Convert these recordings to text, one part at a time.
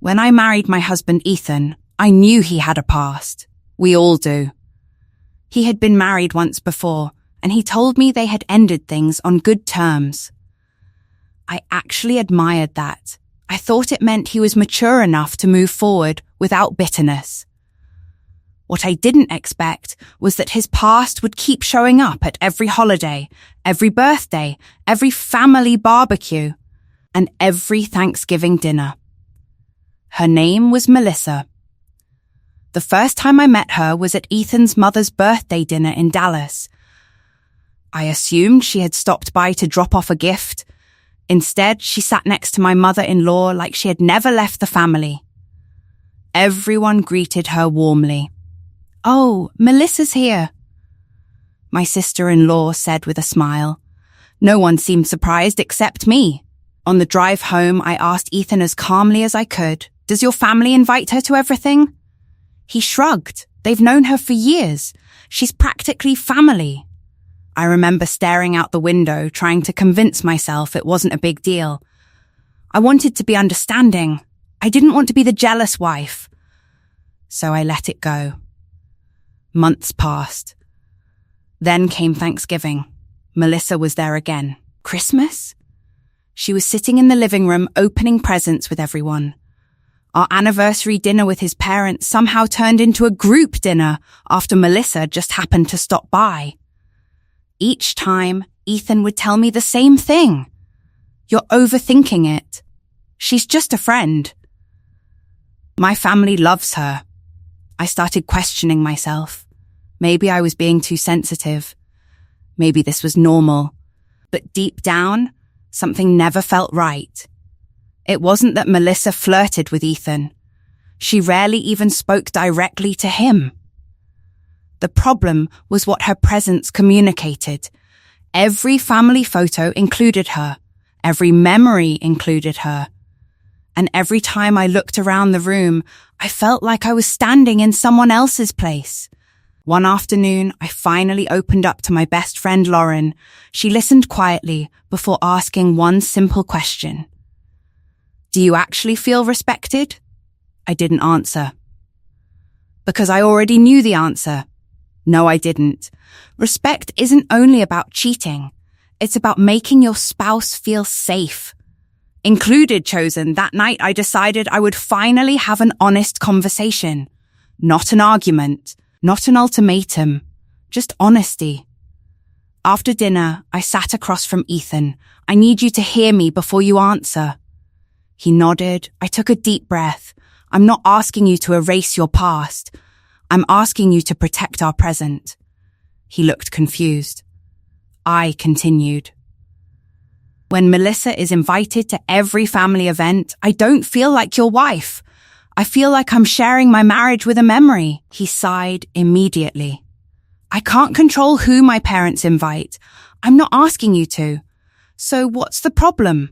When I married my husband Ethan, I knew he had a past. We all do. He had been married once before, and he told me they had ended things on good terms. I actually admired that. I thought it meant he was mature enough to move forward without bitterness. What I didn't expect was that his past would keep showing up at every holiday, every birthday, every family barbecue, and every Thanksgiving dinner. Her name was Melissa. The first time I met her was at Ethan's mother's birthday dinner in Dallas. I assumed she had stopped by to drop off a gift. Instead, she sat next to my mother-in-law like she had never left the family. Everyone greeted her warmly. "Oh, Melissa's here," my sister-in-law said with a smile. No one seemed surprised except me. On the drive home, I asked Ethan as calmly as I could, "Does your family invite her to everything?" He shrugged. "They've known her for years. She's practically family." I remember staring out the window, trying to convince myself it wasn't a big deal. I wanted to be understanding. I didn't want to be the jealous wife. So I let it go. Months passed. Then came Thanksgiving. Melissa was there again. Christmas? She was sitting in the living room opening presents with everyone. Our anniversary dinner with his parents somehow turned into a group dinner after Melissa just happened to stop by. Each time, Ethan would tell me the same thing. "You're overthinking it. She's just a friend." My family loves her. I started questioning myself. Maybe I was being too sensitive. Maybe this was normal. But deep down, something never felt right. It wasn't that Melissa flirted with Ethan. She rarely even spoke directly to him. The problem was what her presence communicated. Every family photo included her. Every memory included her. And every time I looked around the room, I felt like I was standing in someone else's place. One afternoon, I finally opened up to my best friend Lauren. She listened quietly before asking one simple question. "Do you actually feel respected?" I didn't answer. Because I already knew the answer. No, I didn't. Respect isn't only about cheating. It's about making your spouse feel safe. Included, Chosen, that night I decided I would finally have an honest conversation. Not an argument, not an ultimatum, just honesty. After dinner, I sat across from Ethan. "I need you to hear me before you answer." He nodded. I took a deep breath. "I'm not asking you to erase your past. I'm asking you to protect our present." He looked confused. I continued. "When Melissa is invited to every family event, I don't feel like your wife. I feel like I'm sharing my marriage with a memory." He sighed immediately. "I can't control who my parents invite. I'm not asking you to. So what's the problem?"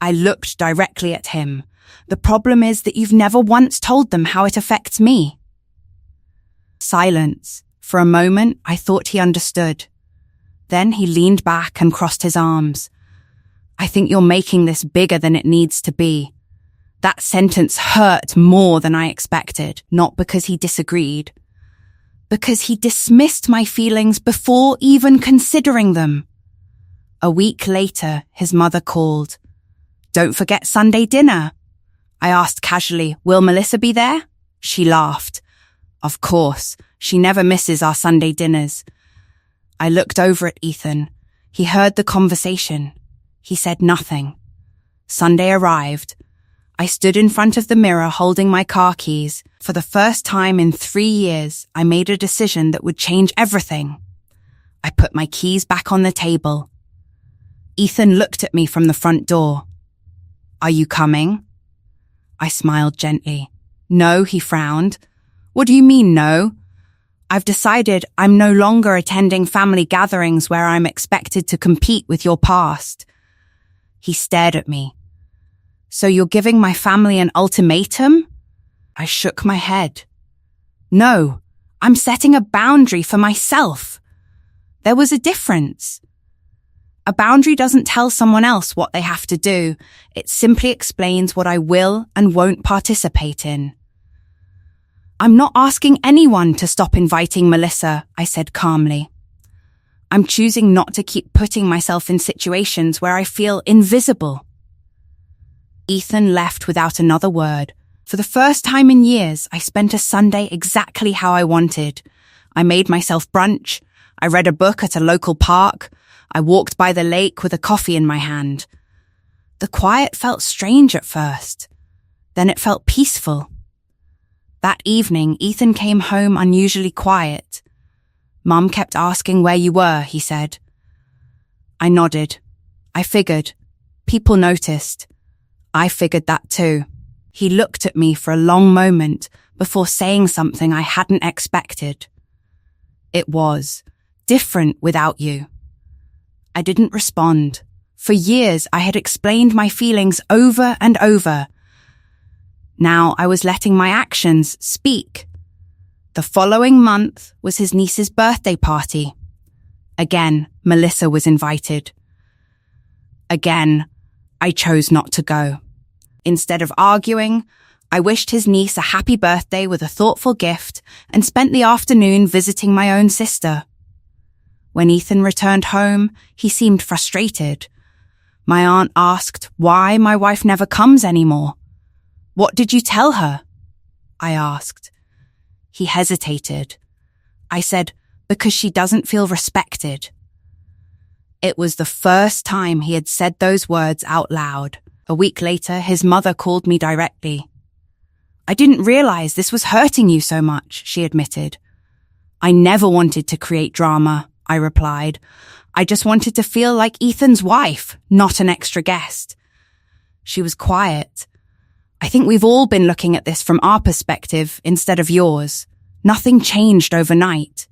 I looked directly at him. "The problem is that you've never once told them how it affects me." Silence. For a moment, I thought he understood. Then he leaned back and crossed his arms. "I think you're making this bigger than it needs to be." That sentence hurt more than I expected, not because he disagreed, because he dismissed my feelings before even considering them. A week later, his mother called. "Don't forget Sunday dinner." I asked casually, "Will Melissa be there?" She laughed. "Of course, she never misses our Sunday dinners." I looked over at Ethan. He heard the conversation. He said nothing. Sunday arrived. I stood in front of the mirror holding my car keys. For the first time in 3 years, I made a decision that would change everything. I put my keys back on the table. Ethan looked at me from the front door. "Are you coming?" I smiled gently. "No," he frowned. "What do you mean, no?" "I've decided I'm no longer attending family gatherings where I'm expected to compete with your past." He stared at me. "So you're giving my family an ultimatum?" I shook my head. "No, I'm setting a boundary for myself." There was a difference. A boundary doesn't tell someone else what they have to do. It simply explains what I will and won't participate in. I'm not asking anyone to stop inviting Melissa, I said calmly. I'm choosing not to keep putting myself in situations where I feel invisible. Ethan left without another word. For the first time in years, I spent a Sunday exactly how I wanted. I made myself brunch. I read a book at a local park. I walked by the lake with a coffee in my hand. The quiet felt strange at first. Then it felt peaceful. That evening, Ethan came home unusually quiet. Mum kept asking where you were, he said. I nodded. I figured. People noticed. I figured that too. He looked at me for a long moment before saying something I hadn't expected. It was different without you. I didn't respond. For years, I had explained my feelings over and over. Now I was letting my actions speak. The following month was his niece's birthday party. Again, Melissa was invited. Again, I chose not to go. Instead of arguing, I wished his niece a happy birthday with a thoughtful gift and spent the afternoon visiting my own sister. When Ethan returned home, he seemed frustrated. My aunt asked why my wife never comes anymore. What did you tell her? I asked. He hesitated. I said, because she doesn't feel respected. It was the first time he had said those words out loud. A week later, his mother called me directly. I didn't realize this was hurting you so much, she admitted. I never wanted to create drama, I replied. I just wanted to feel like Ethan's wife, not an extra guest. She was quiet. I think we've all been looking at this from our perspective instead of yours. Nothing changed overnight.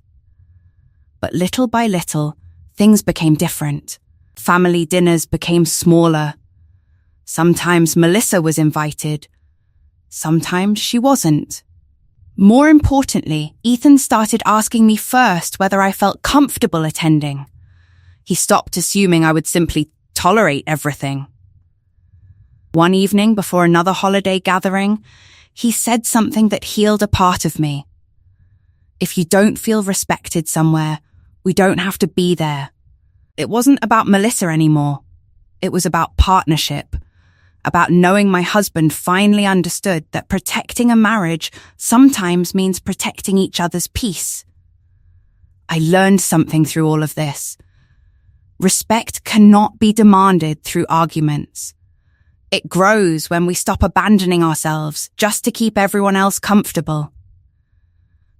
But little by little, things became different. Family dinners became smaller. Sometimes Melissa was invited. Sometimes she wasn't. More importantly, Ethan started asking me first whether I felt comfortable attending. He stopped assuming I would simply tolerate everything. One evening before another holiday gathering, he said something that healed a part of me. If you don't feel respected somewhere, we don't have to be there. It wasn't about Melissa anymore. It was about partnership. About knowing my husband finally understood that protecting a marriage sometimes means protecting each other's peace. I learned something through all of this. Respect cannot be demanded through arguments. It grows when we stop abandoning ourselves just to keep everyone else comfortable.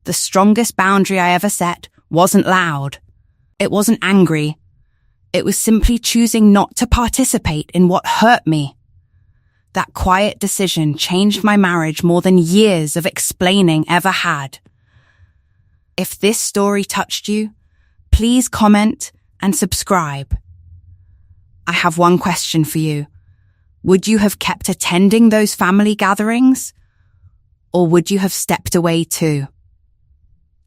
The strongest boundary I ever set wasn't loud. It wasn't angry. It was simply choosing not to participate in what hurt me. That quiet decision changed my marriage more than years of explaining ever had. If this story touched you, please comment and subscribe. I have one question for you. Would you have kept attending those family gatherings? Or would you have stepped away too?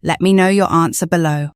Let me know your answer below.